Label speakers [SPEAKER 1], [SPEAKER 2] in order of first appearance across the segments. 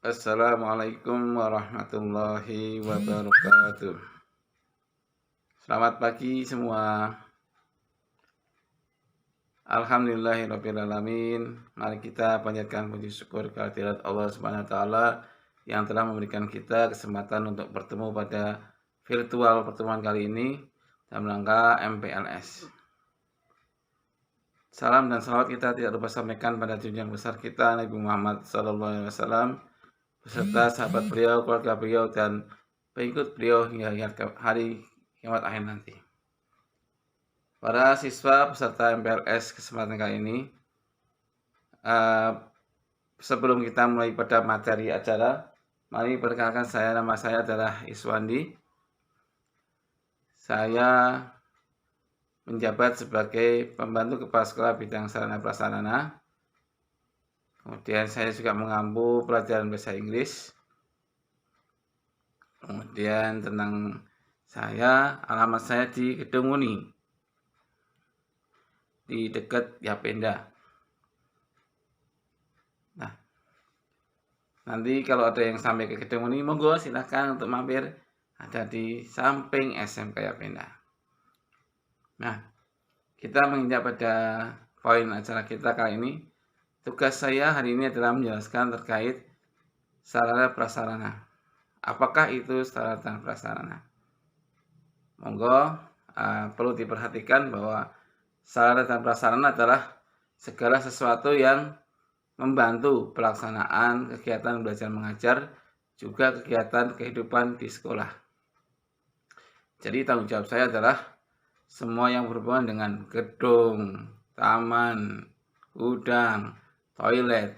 [SPEAKER 1] Assalamualaikum warahmatullahi wabarakatuh. Selamat pagi semua. Alhamdulillahirrabbilalamin. Mari kita panjatkan puji syukur kehadirat Allah Subhanahu wa taala yang telah memberikan kita kesempatan untuk bertemu pada virtual pertemuan kali ini dalam rangka MPLS. Salam dan salawat kita tidak lupa sampaikan pada junjungan besar kita Nabi Muhammad SAW beserta sahabat beliau, keluarga beliau, dan pengikut beliau hingga hari kiamat akhir nanti. Para siswa peserta MPLS kesempatan kali ini, sebelum kita mulai pada materi acara, mari perkenalkan saya. Nama saya adalah Iswandi. Saya menjabat sebagai pembantu kepala sekolah bidang sarana prasarana. Kemudian saya juga mengampu pelajaran bahasa Inggris. Kemudian tentang saya, alamat saya di Gedung Uni, di dekat Yapenda. Nah, nanti kalau ada yang sampai ke Gedung Uni, monggo silahkan untuk mampir, ada di samping SMK Yapenda. Nah, kita menginjak pada poin acara kita kali ini. Tugas saya hari ini adalah menjelaskan terkait sarana prasarana. Apakah itu sarana dan prasarana? Monggo, perlu diperhatikan bahwa sarana dan prasarana adalah segala sesuatu yang membantu pelaksanaan kegiatan belajar mengajar, juga kegiatan kehidupan di sekolah. Jadi tanggung jawab saya adalah semua yang berhubungan dengan gedung, taman, gudang, toilet,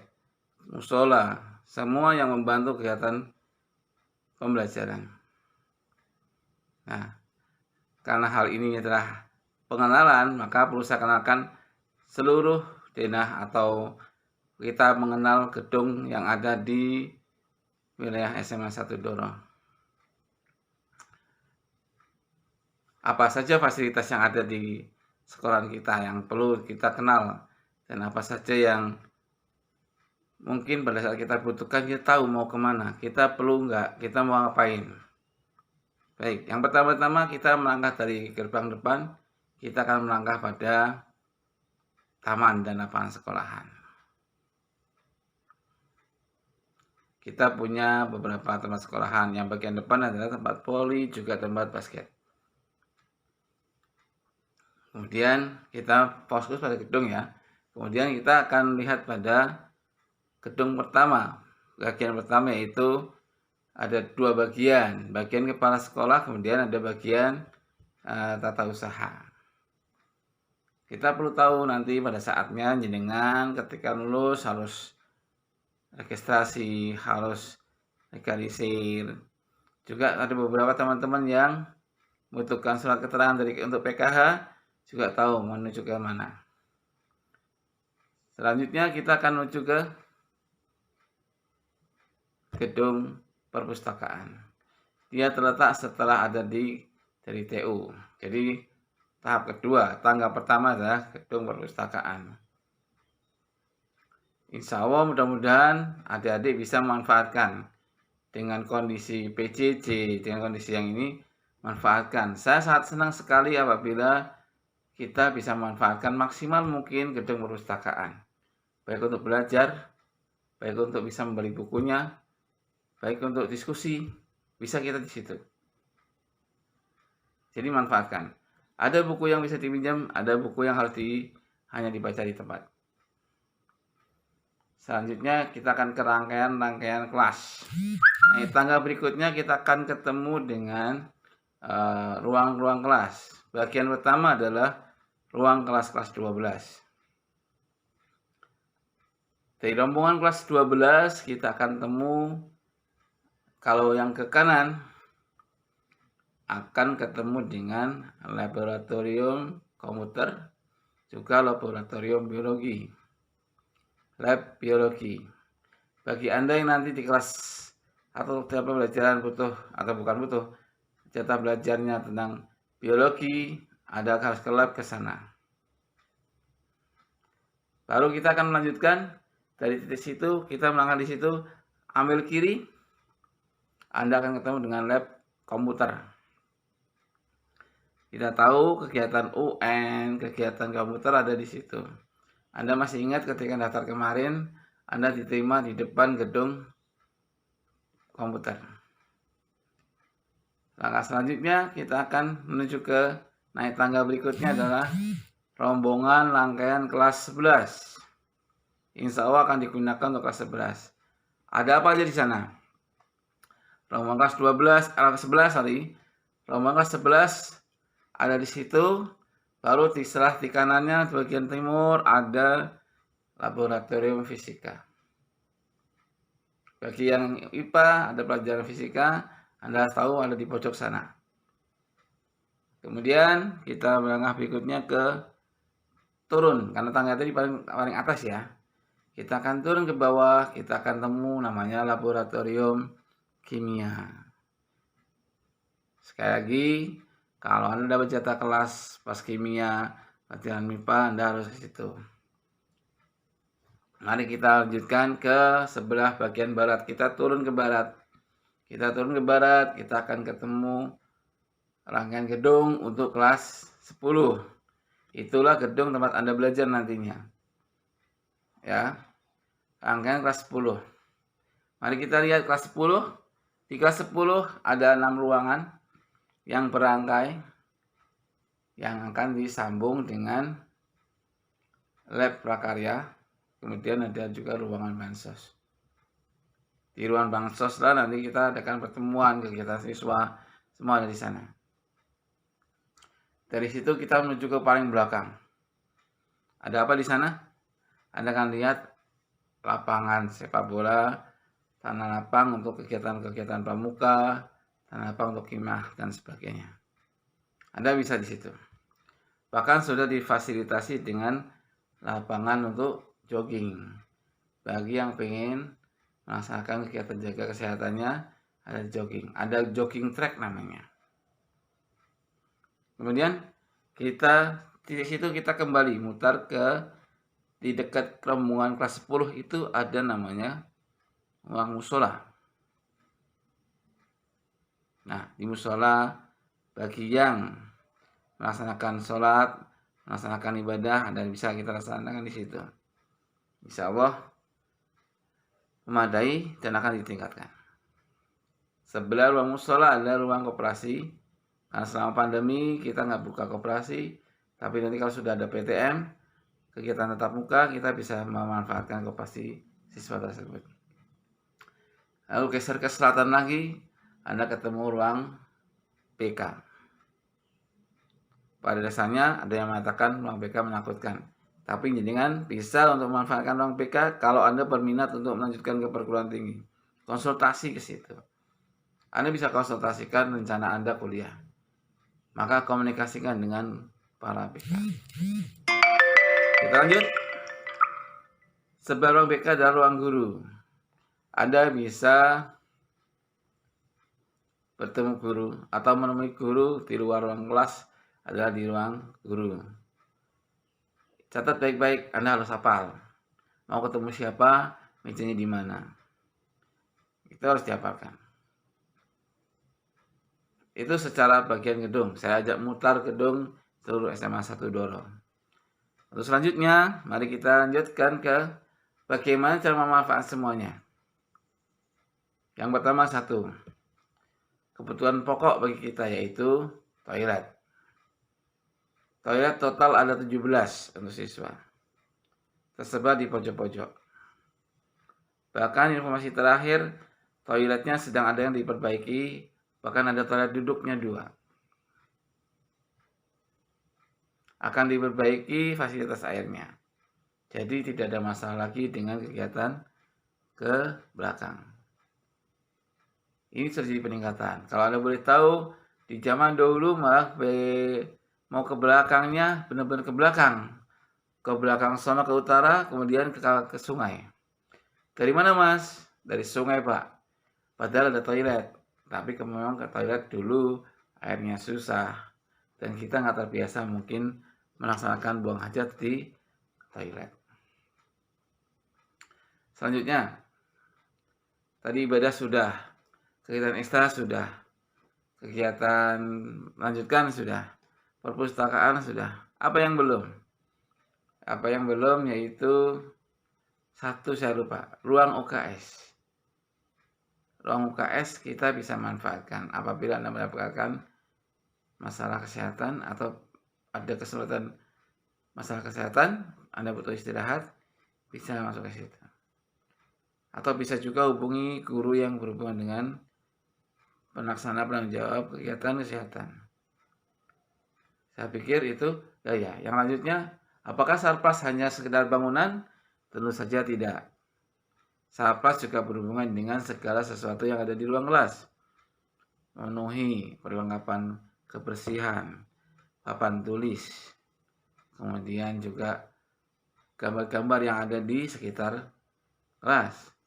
[SPEAKER 1] musola, semua yang membantu kegiatan pembelajaran. Nah, karena hal ini adalah pengenalan, maka perlu saya kenalkan seluruh denah atau kita mengenal gedung yang ada di wilayah SMA 1 Doro. Apa saja fasilitas yang ada di sekolah kita yang perlu kita kenal, dan apa saja yang mungkin pada saat kita butuhkan kita tahu mau kemana, kita perlu nggak, kita mau ngapain. Baik, yang pertama-tama kita melangkah dari gerbang depan, kita akan melangkah pada taman dan lapangan sekolahan. Kita punya beberapa tempat sekolahan, yang bagian depan adalah tempat voli, juga tempat basket. Kemudian kita fokus pada gedung ya. Kemudian kita akan lihat pada gedung pertama. Bagian pertama yaitu ada dua bagian kepala sekolah, kemudian ada bagian tata usaha. Kita perlu tahu nanti pada saatnya jenengan ketika lulus harus registrasi, harus legalisir. Juga ada beberapa teman-teman yang membutuhkan surat keterangan untuk PKH, juga tahu menuju ke mana. Selanjutnya kita akan menuju ke gedung perpustakaan. Dia terletak setelah ada dari TU. Jadi tahap kedua, tangga pertama adalah gedung perpustakaan. Insya Allah mudah-mudahan adik-adik bisa memanfaatkan dengan kondisi PJJ, dengan kondisi yang ini, manfaatkan. Saya sangat senang sekali apabila kita bisa memanfaatkan maksimal mungkin gedung perpustakaan. Baik untuk belajar, baik untuk bisa membeli bukunya, baik untuk diskusi, bisa kita di situ. Jadi manfaatkan. Ada buku yang bisa dipinjam, ada buku yang harus hanya dibaca di tempat. Selanjutnya kita akan ke rangkaian kelas. Nah, tangga berikutnya kita akan ketemu dengan ruang-ruang kelas. Bagian pertama adalah ruang kelas 12. Dari rombongan kelas 12 kita akan temu, kalau yang ke kanan akan ketemu dengan laboratorium komputer, juga laboratorium biologi, lab biologi. Bagi Anda yang nanti di kelas atau jatah pembelajaran jatah belajarnya tentang biologi, ada harus ke lab ke sana. Lalu kita akan melanjutkan dari titik situ, kita melangkah di situ, ambil kiri, Anda akan ketemu dengan lab komputer. Kita tahu kegiatan UN, kegiatan komputer ada di situ. Anda masih ingat ketika daftar kemarin, Anda diterima di depan gedung komputer. Langkah selanjutnya kita akan menuju ke naik tangga berikutnya adalah rombongan rangkaian kelas 11. Insya Allah akan digunakan untuk kelas 11. Ada apa aja di sana? Rombongan kelas 12, kelas 11 rombongan kelas 11 ada di situ. Baru di sebelah di kanannya di bagian timur ada laboratorium fisika. Bagi yang IPA ada pelajaran fisika, Anda tahu ada di pojok sana. Kemudian kita melangkah berikutnya ke turun, karena tangga tadi paling atas ya. Kita akan turun ke bawah, kita akan temu namanya laboratorium kimia. Sekali lagi, kalau Anda dapat jatah kelas pas kimia, latihan MIPA, Anda harus ke situ. Mari kita lanjutkan ke sebelah bagian barat. Kita turun ke barat. Kita turun ke barat, kita akan ketemu rangkaian gedung untuk kelas 10. Itulah gedung tempat Anda belajar nantinya. Ya. Rangkaian kelas 10. Mari kita lihat kelas 10. Di kelas 10 ada 6 ruangan yang berangkai yang akan disambung dengan lab prakarya. Kemudian ada juga ruangan bansos. Di ruangan bansos lah nanti kita adakan pertemuan kegiatan siswa, semua ada di sana. Dari situ kita menuju ke paling belakang. Ada apa di sana? Anda akan lihat lapangan sepak bola, tanah lapang untuk kegiatan-kegiatan pramuka, tanah lapang untuk kimia dan sebagainya. Anda bisa di situ. Bahkan sudah difasilitasi dengan lapangan untuk jogging. Bagi yang pengen melaksanakan kegiatan jaga kesehatannya, ada jogging. Ada jogging track namanya. Kemudian di situ kita kembali mutar ke di dekat rombongan kelas 10 itu ada namanya ruang musola. Nah, di musola bagi yang melaksanakan sholat, melaksanakan ibadah, dan bisa kita laksanakan di situ. Insya Allah memadai dan akan ditingkatkan. Sebelah ruang musola ada ruang koperasi. Karena selama pandemi kita nggak buka koperasi, tapi nanti kalau sudah ada PTM, kegiatan tatap muka, kita bisa memanfaatkan koperasi siswa tersebut. Lalu geser ke selatan lagi, Anda ketemu ruang PK. Pada dasarnya ada yang mengatakan ruang PK menakutkan. Tapi jenengan bisa untuk memanfaatkan ruang PK kalau Anda berminat untuk melanjutkan ke perguruan tinggi. Konsultasi ke situ. Anda bisa konsultasikan rencana Anda kuliah. Maka komunikasikan dengan para PK. Kita lanjut. Sebelah ruang PK adalah ruang guru. Anda bisa bertemu guru atau menemui guru di luar ruang kelas adalah di ruang guru. Catat baik-baik, Anda harus hafal. Mau ketemu siapa, mejanya di mana. Itu harus dihafalkan. Itu secara bagian gedung. Saya ajak mutar gedung seluruh SMA 1 Doro. Lalu selanjutnya, mari kita lanjutkan ke bagaimana cara memanfaatkan semuanya. Yang pertama satu, kebutuhan pokok bagi kita yaitu toilet. Toilet total ada 17 untuk siswa. Tersebar di pojok-pojok. Bahkan informasi terakhir, toiletnya sedang ada yang diperbaiki, bahkan ada toilet duduknya 2. Akan diperbaiki fasilitas airnya. Jadi tidak ada masalah lagi dengan kegiatan ke belakang. Ini terjadi peningkatan. Kalau Anda boleh tahu, di zaman dahulu malah mau ke belakangnya benar-benar ke belakang. Ke belakang sono ke utara, kemudian ke sungai. Dari mana mas? Dari sungai pak. Padahal ada toilet. Tapi memang ke toilet dulu airnya susah. Dan kita nggak terbiasa mungkin melaksanakan buang hajat di toilet. Selanjutnya, Tadi ibadah sudah, kegiatan ekstra sudah, kegiatan lanjutkan sudah, perpustakaan sudah. Apa yang belum? Apa yang belum yaitu satu saya lupa, ruang UKS. Ruang UKS kita bisa manfaatkan apabila Anda mendapatkan masalah kesehatan atau ada kesulitan masalah kesehatan, Anda butuh istirahat, bisa masuk ke situ. Atau bisa juga hubungi guru yang berhubungan dengan pelaksana penanggung jawab kegiatan kesehatan. Saya pikir itu ya. Yang lanjutnya, apakah Sarpras hanya sekedar bangunan? Tentu saja tidak. Sarpras juga berhubungan dengan segala sesuatu yang ada di ruang kelas. Memenuhi perlengkapan kebersihan, papan tulis, kemudian juga gambar-gambar yang ada di sekitar kelas.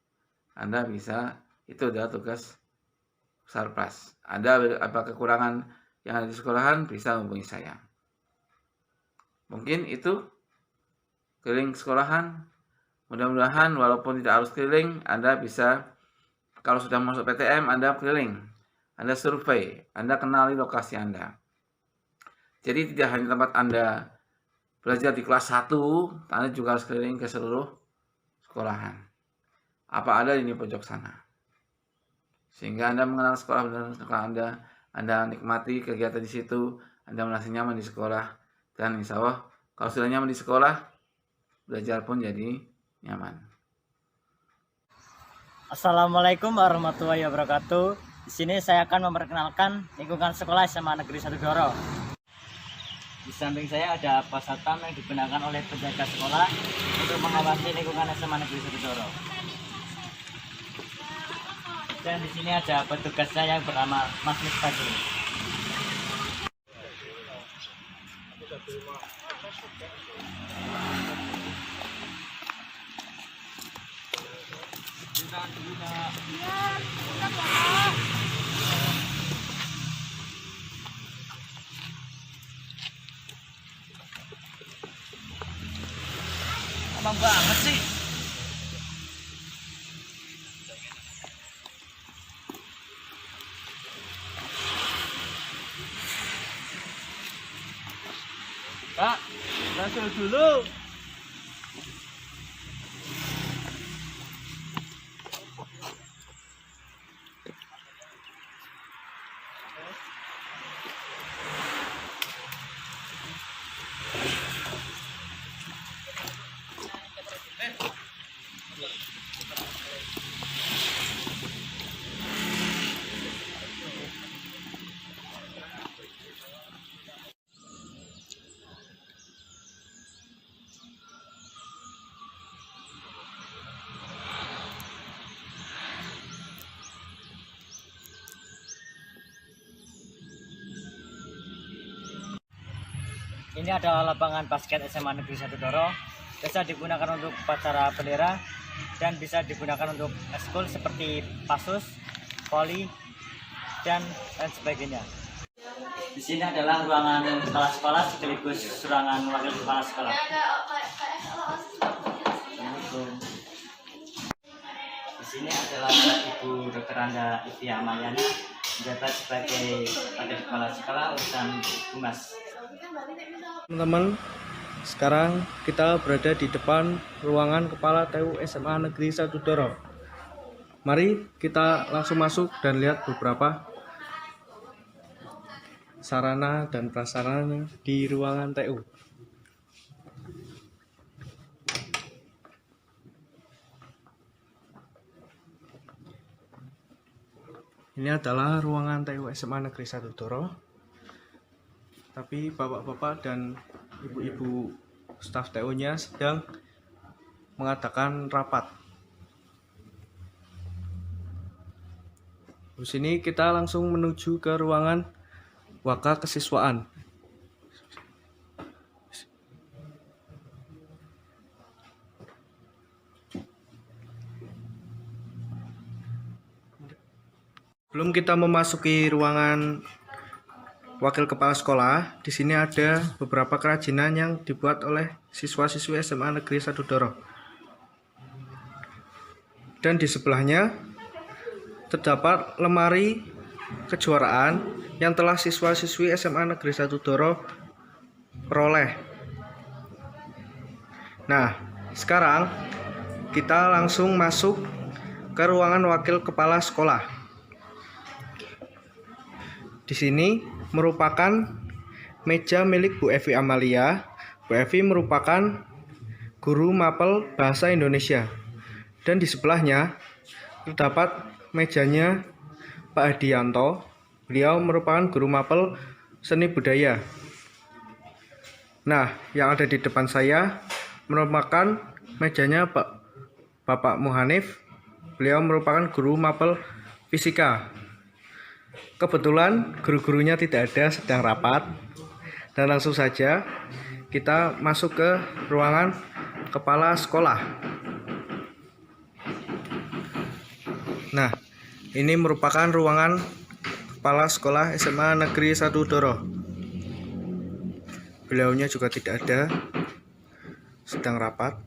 [SPEAKER 1] Anda bisa, itu adalah tugas Sarpras. Ada apa kekurangan yang ada di sekolahan, bisa hubungi saya. Mungkin itu keliling sekolahan. Mudah-mudahan walaupun tidak harus keliling, Anda bisa, kalau sudah masuk PTM, Anda keliling, Anda survei, Anda kenali lokasi Anda. Jadi tidak hanya tempat Anda belajar di kelas 1, Anda juga harus keliling ke seluruh sekolahan. Apa ada di pojok sana. Sehingga Anda mengenal sekolah Anda nikmati kegiatan di situ, Anda merasa nyaman di sekolah, dan insya Allah kalau sudah nyaman di sekolah, belajar pun jadi nyaman.
[SPEAKER 2] Assalamualaikum warahmatullahi wabarakatuh. Di sini saya akan memperkenalkan lingkungan sekolah SMA Negeri 1 Doro. Di samping saya ada pos satpam yang digunakan oleh penjaga sekolah untuk mengawasi lingkungan SMA Negeri 1 Doro. Dan di sini ada petugasnya yang bernama Mas Mustaqim. Abang banget sih. Kak, masuk dulu. Ini adalah lapangan basket SMA Negeri 1 Doro. Bisa digunakan untuk upacara bendera dan bisa digunakan untuk ekskul seperti pasus, voli, dan lain sebagainya. Di sini adalah ruangan kepala sekolah sekaligus ruangan wakil kepala sekolah. Di sini adalah Ibu Dr. Anda Ifia Amayana, menjabat sebagai wakil kepala sekolah urusan humas.
[SPEAKER 3] Teman-teman, sekarang kita berada di depan ruangan Kepala TU SMA Negeri 1 Doro. Mari kita langsung masuk dan lihat beberapa sarana dan prasarana di ruangan TU. Ini adalah ruangan TU SMA Negeri 1 Doro. Tapi bapak-bapak dan ibu-ibu staf TU-nya sedang mengadakan rapat. Di sini kita langsung menuju ke ruangan Waka Kesiswaan. Sebelum kita memasuki ruangan Wakil Kepala Sekolah, di sini ada beberapa kerajinan yang dibuat oleh siswa-siswi SMA Negeri 1 Doro. Dan di sebelahnya terdapat lemari kejuaraan yang telah siswa-siswi SMA Negeri 1 Doro peroleh. Nah, sekarang kita langsung masuk ke ruangan wakil kepala sekolah. Di sini merupakan meja milik Bu Evi Amalia. Bu Evi merupakan guru mapel bahasa Indonesia. Dan di sebelahnya terdapat mejanya Pak Hadianto. Beliau merupakan guru mapel seni budaya. Nah, yang ada di depan saya merupakan mejanya Bapak Muhanif. Beliau merupakan guru mapel fisika. Kebetulan guru-gurunya tidak ada, sedang rapat. Dan langsung saja kita masuk ke ruangan kepala sekolah. Nah, ini merupakan ruangan kepala sekolah SMA Negeri 1 Doro. Beliaunya juga tidak ada, sedang rapat.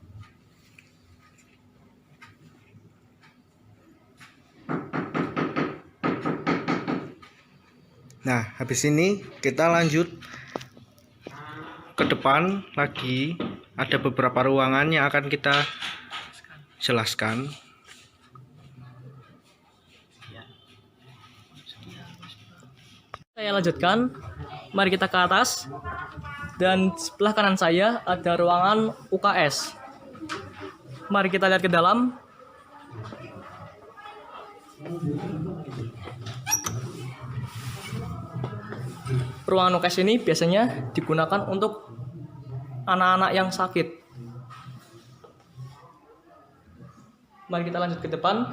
[SPEAKER 3] Nah, habis ini kita lanjut ke depan lagi. Ada beberapa ruangan yang akan kita jelaskan.
[SPEAKER 4] Saya lanjutkan, mari kita ke atas. Dan sebelah kanan saya ada ruangan UKS. Mari kita lihat ke dalam. Ruangan UKS ini biasanya digunakan untuk anak-anak yang sakit. Mari kita lanjut ke depan.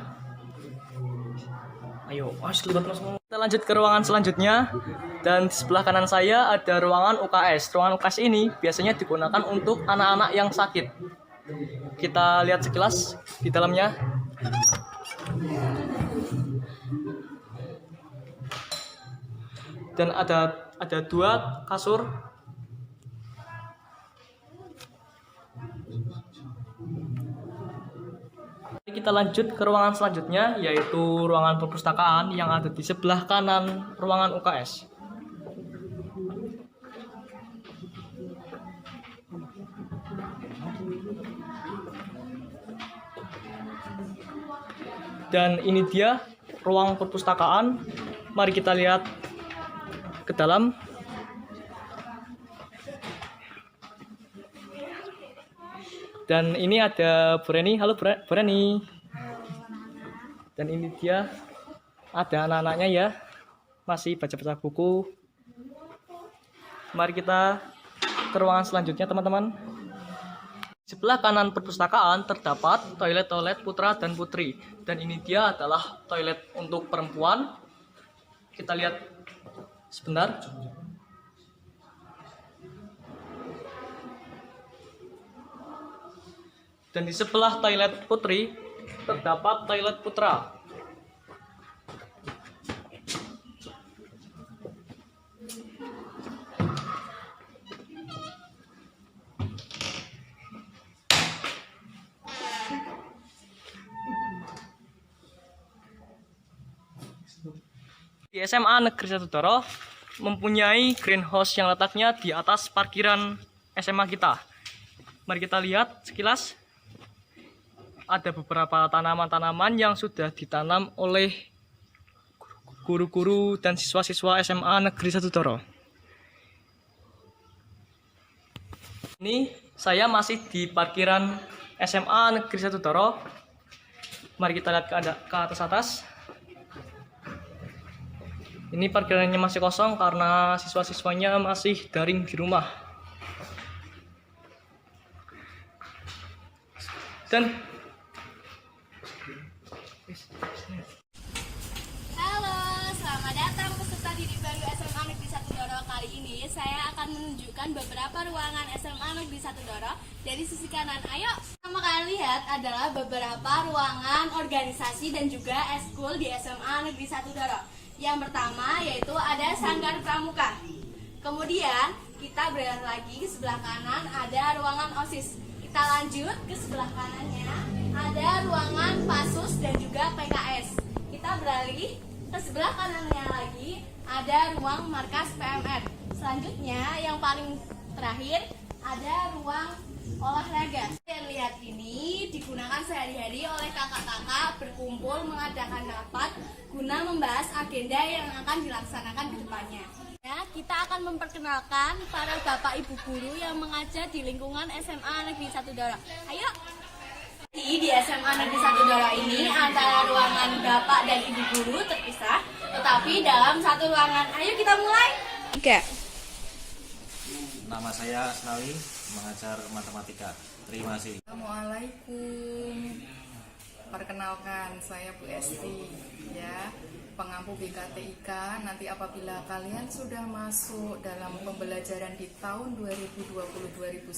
[SPEAKER 4] Ayo, kita lanjut ke ruangan selanjutnya. Dan di sebelah kanan saya ada ruangan UKS. Ruangan UKS ini biasanya digunakan untuk anak-anak yang sakit. Kita lihat sekilas di dalamnya. Dan ada 2 kasur. Kita lanjut ke ruangan selanjutnya, yaitu ruangan perpustakaan yang ada di sebelah kanan ruangan UKS. Dan ini dia ruang perpustakaan. Mari kita lihat ke dalam. Dan ini ada Bu Reni. Halo Bu Reni. Dan ini dia, ada anak-anaknya ya, masih baca-baca buku. Mari kita ke ruangan selanjutnya teman-teman. Sebelah kanan perpustakaan terdapat toilet-toilet putra dan putri. Dan ini dia adalah toilet untuk perempuan. Kita lihat sebentar. Dan di sebelah toilet putri terdapat toilet putra. Di SMA Negeri 1 Doro mempunyai greenhouse yang letaknya di atas parkiran SMA kita. Mari kita lihat sekilas. Ada beberapa tanaman-tanaman yang sudah ditanam oleh guru-guru dan siswa-siswa SMA Negeri 1 Doro. Ini saya masih di parkiran SMA Negeri 1 Doro. Mari kita lihat ke atas. Ini parkirannya masih kosong karena siswa-siswanya masih daring di rumah. Dan
[SPEAKER 5] halo, selamat datang peserta didik baru SMA Negeri 1 Doro. Kali ini saya akan menunjukkan beberapa ruangan SMA Negeri 1 Doro dari sisi kanan. Ayo, pertama kali lihat adalah beberapa ruangan organisasi dan juga eskul di SMA Negeri 1 Doro. Yang pertama yaitu ada Sanggar Pramuka. Kemudian kita beralih lagi ke sebelah kanan ada ruangan OSIS. Kita lanjut ke sebelah kanannya ada ruangan PASUS dan juga PKS. Kita kita beralih ke sebelah kanannya lagi, ada ruang markas PMN. Selanjutnya yang paling terakhir ada ruang olahraga. Yang lihat ini digunakan sehari-hari oleh kakak-kakak berkumpul mengadakan rapat guna membahas agenda yang akan dilaksanakan ke depannya. Ya, kita akan memperkenalkan para bapak ibu guru yang mengajar di lingkungan SMA Negeri 1 Doro. Ayo. Di SMA Negeri 1 Doro ini antara ruangan bapak dan ibu guru terpisah, tetapi dalam satu ruangan. Ayo kita mulai. Oke.
[SPEAKER 6] Nama saya Asnawi, mengajar matematika. Terima kasih.
[SPEAKER 7] Assalamualaikum. Perkenalkan, saya Bu Esti, ya, pengampu BKTIK. Nanti apabila kalian sudah masuk dalam pembelajaran di tahun 2020-2021,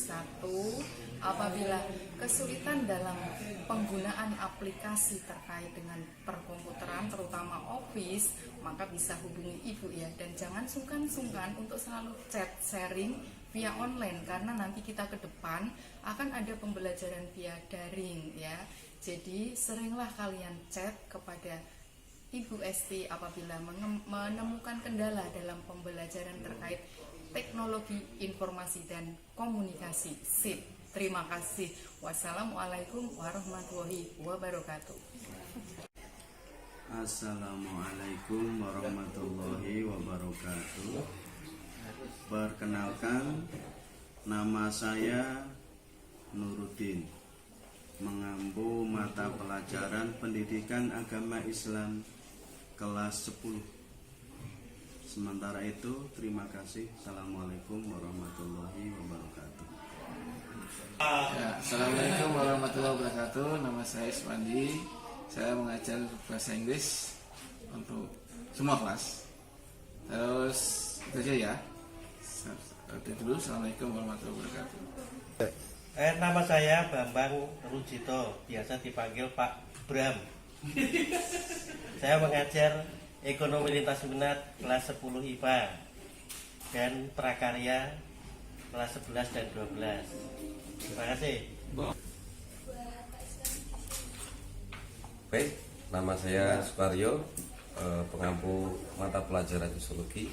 [SPEAKER 7] apabila kesulitan dalam penggunaan aplikasi terkait dengan perkomputeran, terutama Office, maka bisa hubungi Ibu ya. Dan jangan sungkan-sungkan untuk selalu chat sharing via online, karena nanti kita ke depan akan ada pembelajaran via daring ya. Jadi seringlah kalian chat kepada Ibu Esti apabila menemukan kendala dalam pembelajaran terkait teknologi informasi dan komunikasi. Sip. Terima kasih. Wassalamualaikum warahmatullahi wabarakatuh.
[SPEAKER 8] Assalamualaikum warahmatullahi wabarakatuh. Perkenalkan, nama saya Nuruddin, mengampu mata pelajaran Pendidikan Agama Islam kelas 10. Sementara itu, terima kasih. Assalamualaikum warahmatullahi wabarakatuh.
[SPEAKER 1] Ya, Assalamualaikum warahmatullahi wabarakatuh. Nama saya Iswandi. Saya mengajar bahasa Inggris untuk semua kelas. Terus itu aja ya. Itu dulu. Assalamualaikum warahmatullahi wabarakatuh.
[SPEAKER 9] Nama saya Bambang Rujito, biasa dipanggil Pak Bram. Saya mengajar Ekonomi Lintas Minat kelas 10 IPA dan Prakarya kelas 11 dan 12. Terima kasih.
[SPEAKER 10] Baik, nama saya Sukaryo, pengampu mata pelajaran Sosiologi.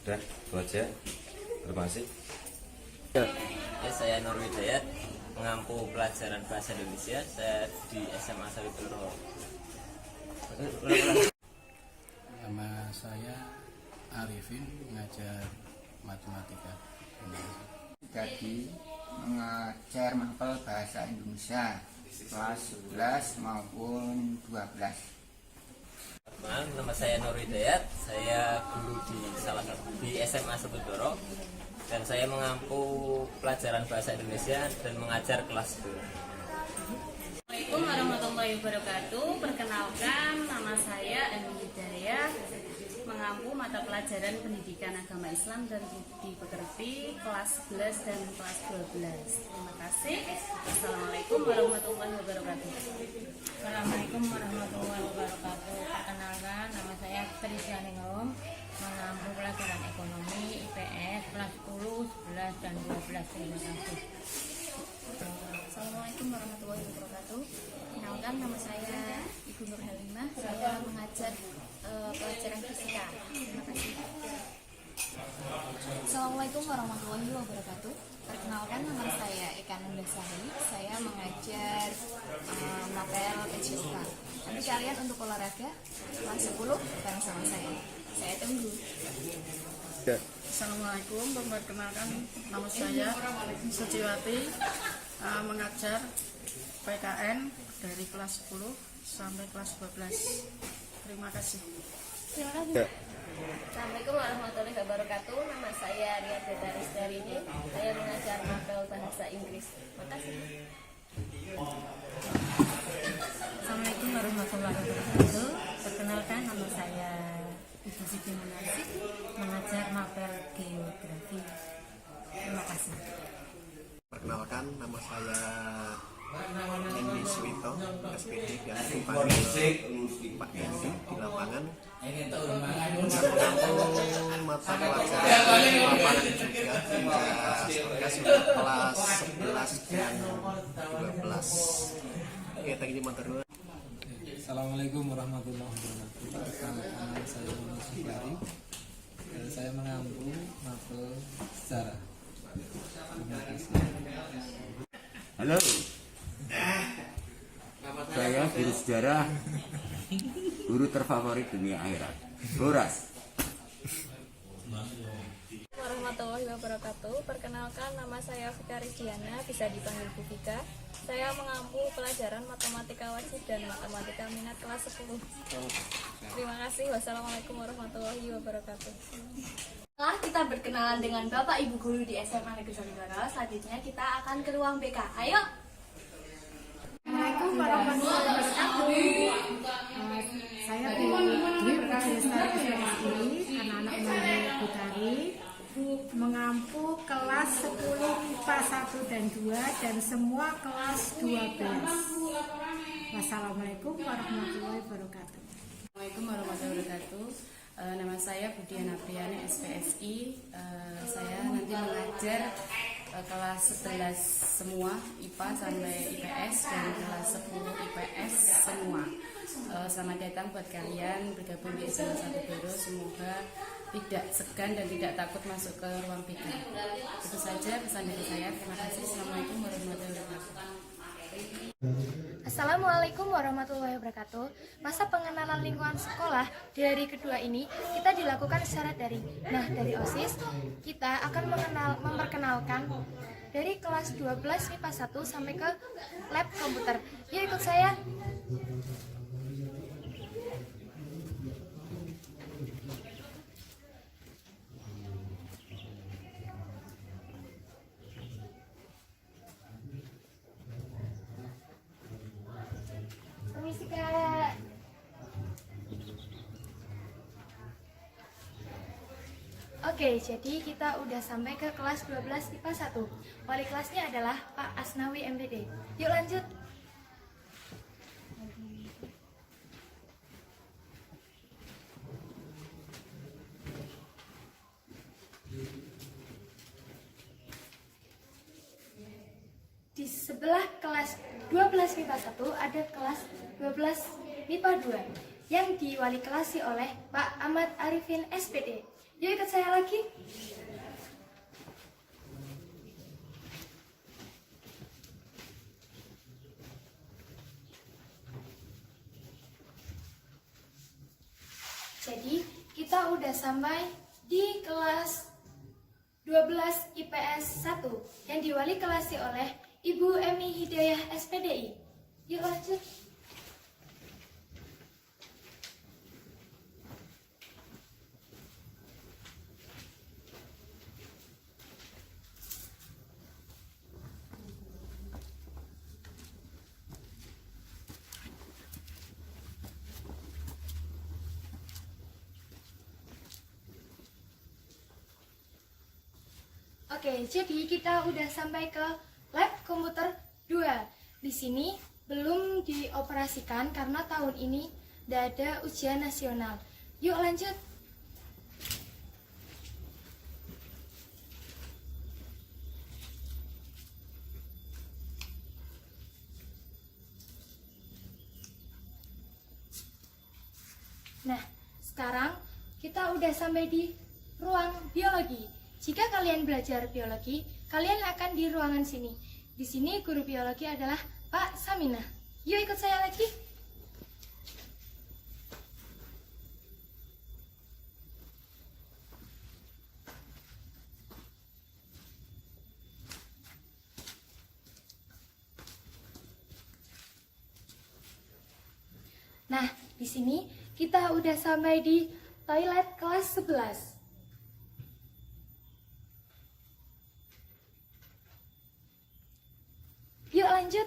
[SPEAKER 10] Udah, itu aja. Terima kasih.
[SPEAKER 11] Ya, saya Nur Widayat, mengampu pelajaran bahasa Indonesia. Saya di SMA 1 Doro.
[SPEAKER 12] Nama saya Arifin, mengajar matematika.
[SPEAKER 13] Jadi mengajar mapel bahasa Indonesia kelas 11 maupun 12.
[SPEAKER 11] Nama saya Nur Widayat, saya guru di SMA 1 Doro. Dan saya mengampu pelajaran bahasa Indonesia dan mengajar kelas 10.
[SPEAKER 14] Assalamualaikum warahmatullahi wabarakatuh. Perkenalkan, nama saya Emi Hidayah, mengampu mata pelajaran Pendidikan Agama Islam dan Budi Pekerti kelas 11 dan kelas 12. Terima kasih. Assalamualaikum warahmatullahi wabarakatuh.
[SPEAKER 15] Assalamualaikum warahmatullahi wabarakatuh. Perkenalkan, nama saya Trisyaninom, mengampu pelajaran ekonomi IPS kelas 10, 11 dan 12. Terima kasih.
[SPEAKER 16] Assalamualaikum warahmatullahi wabarakatuh. Kenalkan, nama saya Ibu Nur Halimah. Saya mengajar pelajaran fisika. Terima kasih. Assalamualaikum warahmatullahi wabarakatuh. Perkenalkan, nama saya Eka Nandasari. Saya mengajar mapel PJSK. Nanti kalian untuk olahraga kelas 10 bareng sama saya. Saya tunggu.
[SPEAKER 17] Assalamualaikum, perkenalkan, nama saya Suciwati, mengajar PKN dari kelas 10 sampai kelas 12. Terima kasih.
[SPEAKER 16] Terima kasih. Assalamualaikum warahmatullahi wabarakatuh. Nama saya Ria Betaris dari ini. Saya mengajar mapel bahasa Inggris. Terima kasih.
[SPEAKER 15] Assalamualaikum warahmatullahi wabarakatuh. Perkenalkan, nama saya Ibu Siti Munasih, mengajar mapel geografi. Terima kasih.
[SPEAKER 18] Perkenalkan, nama saya Hendy Swito, SPD dan dipanggil Pak Hendy di lapangan. Mengampu mata pelajaran lapangan juga hingga kelas 11 dan 12. Oke, thank you, Mas.
[SPEAKER 19] Assalamualaikum warahmatullahi wabarakatuh. Nama saya Muhammad Sukari. Saya mengampu mapel sejarah. Terima kasih.
[SPEAKER 20] Halo. Saya guru sejarah, guru terfavorit dunia akhirat. Boras.
[SPEAKER 16] Warahmatullahi wabarakatuh. Perkenalkan, nama saya Vika Rizdiana, bisa dipanggil Bu Vika. Saya mengampu pelajaran matematika wajib dan matematika minat kelas 10. Terima kasih. Wassalamualaikum warahmatullahi wabarakatuh.
[SPEAKER 5] Setelah kita berkenalan dengan Bapak Ibu Guru di SMA Negeri Satudoro, selanjutnya kita akan ke ruang BK. Ayo!
[SPEAKER 21] Assalamualaikum warahmatullahi wabarakatuh. Saya Dwi Pradestari SPSI, anak-anak Umayyah Butari, mengampu kelas 10 IPA 1 dan 2 dan semua kelas 12. Wassalamualaikum warahmatullahi wabarakatuh.
[SPEAKER 22] Assalamualaikum warahmatullahi wabarakatuh. Nama saya Budiana Priani SPSI. Saya nanti mengajar kelas 11 semua IPA sampai IPS dan kelas 10 IPS semua. Selamat datang buat kalian bergabung di SMA Satudoro. Semoga tidak segan dan tidak takut masuk ke ruang BK. Itu saja pesan dari saya. Terima kasih. Assalamualaikum warahmatullahi wabarakatuh.
[SPEAKER 23] Assalamualaikum warahmatullahi wabarakatuh. Masa pengenalan lingkungan sekolah di hari kedua ini kita dilakukan secara daring. Nah, dari OSIS kita akan memperkenalkan dari kelas 12 MIPA 1 sampai ke lab komputer. Yuk ikut saya. Oke, jadi kita udah sampai ke kelas 12 IPA 1. Wali kelasnya adalah Pak Asnawi MPD. Yuk lanjut. Di sebelah kelas 12 MIPA 1 ada kelas 12 MIPA 2 yang diwali kelasi oleh Pak Ahmad Arifin SPD. Yuk ikut saya lagi. Jadi kita udah sampai di kelas 12 IPS 1 yang diwali kelasi oleh Ibu Emi Hidayah SPDI. Yuk lanjut. Oke, jadi kita udah sampai ke lab komputer 2. Di sini belum dioperasikan karena tahun ini tidak ada ujian nasional. Yuk lanjut. Nah, sekarang kita udah sampai di ruang biologi. Jika kalian belajar biologi, kalian akan di ruangan sini. Di sini guru biologi adalah Pak Saminah. Yuk ikut saya lagi. Nah, di sini kita udah sampai di toilet kelas 11. Yuk lanjut.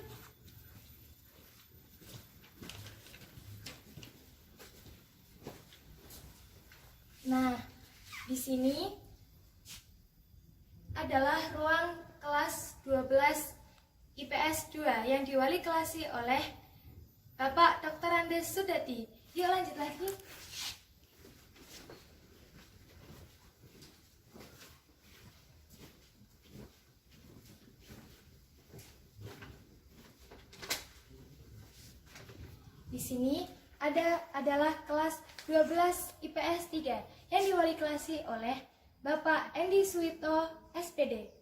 [SPEAKER 23] Nah, di sini adalah ruang kelas 12 IPS 2 yang diwali kelasi oleh Bapak Dr. Andes Sudati. Yuk lanjut lagi. Di sini adalah kelas 12 IPS 3 yang diwali kelasi oleh Bapak Endi Suwito, SPD.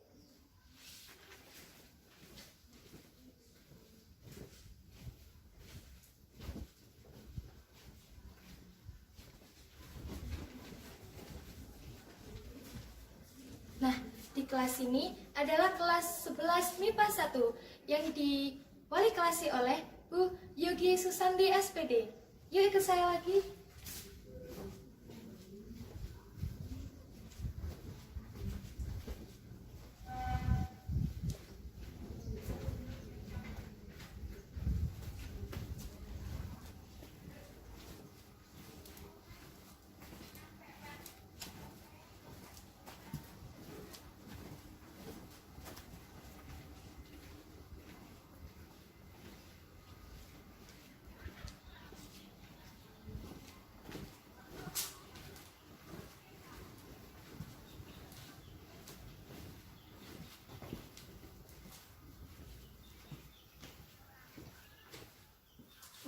[SPEAKER 23] Nah, di kelas ini adalah kelas 11 MIPA 1 yang diwali kelasi oleh Bu Yogi Susanti, SPD. Yuk ikut saya lagi.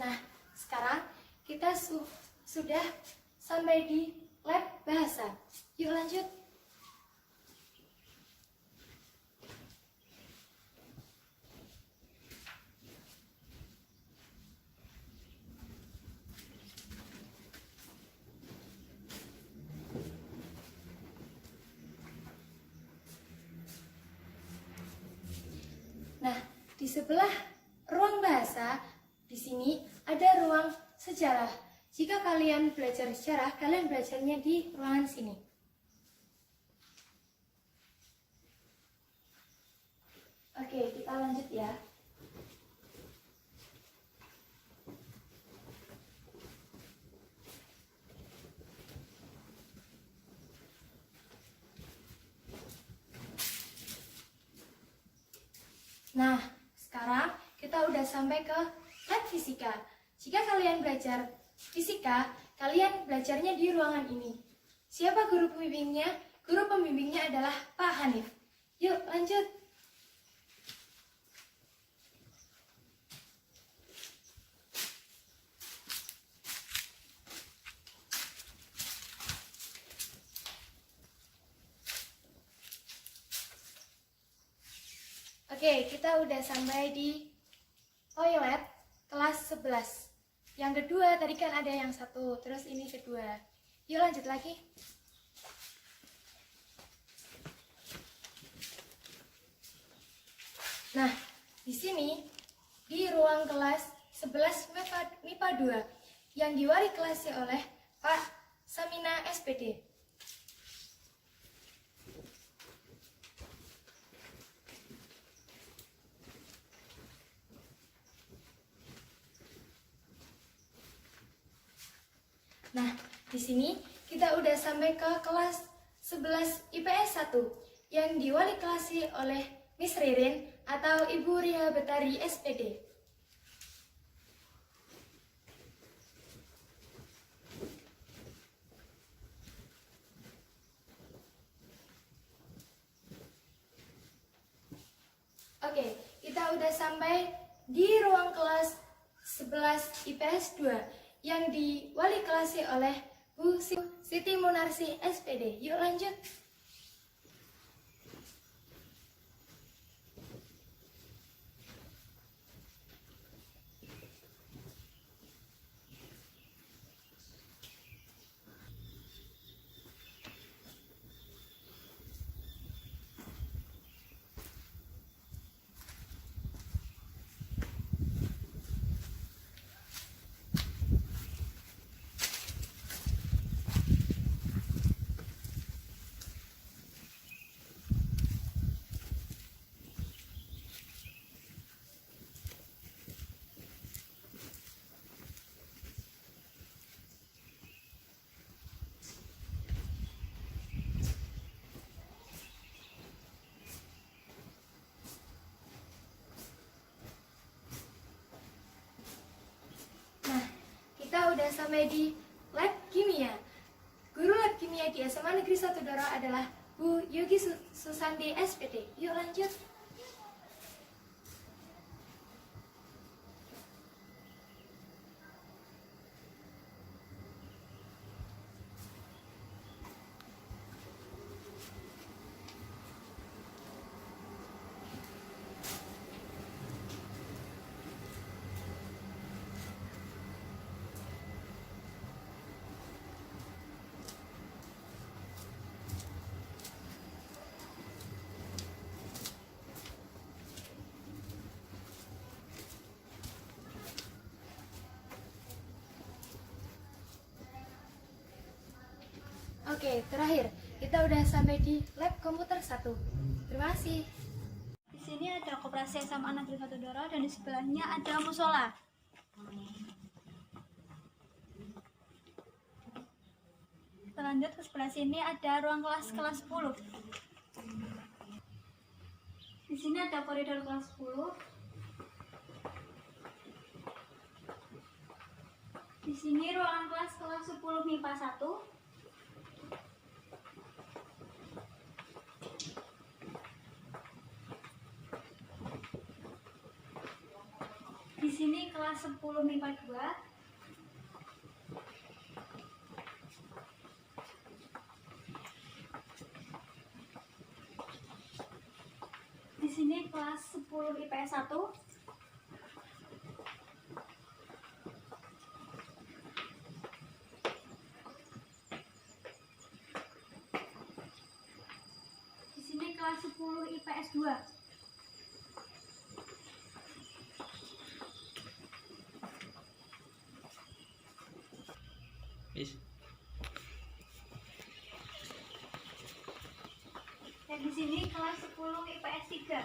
[SPEAKER 23] Nah, sekarang kita sudah sampai di lab bahasa. Yuk lanjut. Nah, di sebelah ruang bahasa, di sini ada ruang sejarah. Jika kalian belajar sejarah, kalian belajarnya di ruangan sini. Oke, kita lanjut ya. Nah, sekarang kita udah sampai ke lab fisika. Jika kalian belajar fisika, kalian belajarnya di ruangan ini. Siapa guru pembimbingnya? Guru pembimbingnya adalah Pak Hanif. Yuk lanjut. Oke, kita udah sampai di toilet kelas 11. Yang kedua, tadi kan ada yang satu, terus ini kedua. Yuk lanjut lagi. Nah, di sini, di ruang kelas 11 MIPA 2, yang diwali kelasi oleh Pak Samina, SPD. Nah, di sini kita udah sampai ke kelas 11 IPS 1 yang diwali kelasi oleh Miss Ririn atau Ibu Ria Betari, SPD. Oke, kita udah sampai di ruang kelas 11 IPS 2 yang diwali kelasi oleh Bu Siti Munarsi, SPD. Yuk lanjut. Udah sampai di lab kimia. Guru lab kimia di SMA Negeri 1 Doro adalah Bu Yogi Susanti, SPD. Yuk lanjut. Oke, terakhir kita udah sampai di lab komputer 1. Terima kasih.
[SPEAKER 5] Di sini ada koperasi SMA Negeri 1 Doro dan di sebelahnya ada musola. Lanjut ke sebelah sini ada ruang kelas 10. Di sini ada koridor kelas 10. Di sini ruangan kelas 10 MIPA 1. Di sini kelas 10 MIPA 2. Di sini kelas 10 IPS 1. Di sini kelas 10 IPS 2. Dan di sini kelas 10 IPS 3.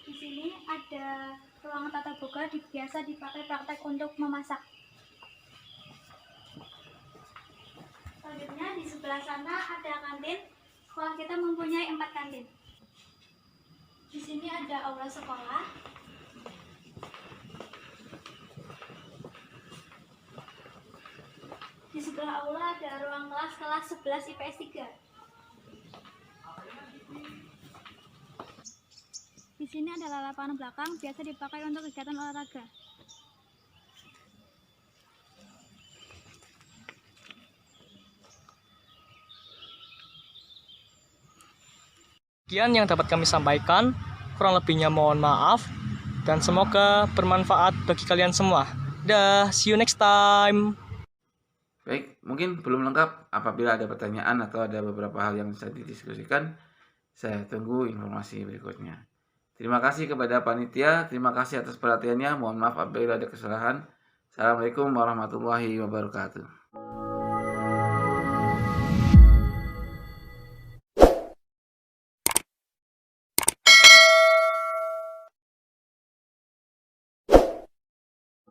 [SPEAKER 5] Di sini ada ruangan tata boga biasa dipakai praktek untuk memasak. Selanjutnya di sebelah sana ada kantin. Sekolah kita mempunyai 4 kantin. Di sini ada aula sekolah. Di sebelah aula ada ruang kelas 11 IPS 3. Di sini adalah lapangan belakang biasa dipakai untuk kegiatan olahraga.
[SPEAKER 2] Sekian yang dapat kami sampaikan, kurang lebihnya mohon maaf, dan semoga bermanfaat bagi kalian semua. Dah, see you next time.
[SPEAKER 1] Baik, mungkin belum lengkap. Apabila ada pertanyaan atau ada beberapa hal yang bisa didiskusikan, saya tunggu informasi berikutnya. Terima kasih kepada panitia, terima kasih atas perhatiannya. Mohon maaf apabila ada kesalahan. Assalamualaikum warahmatullahi wabarakatuh.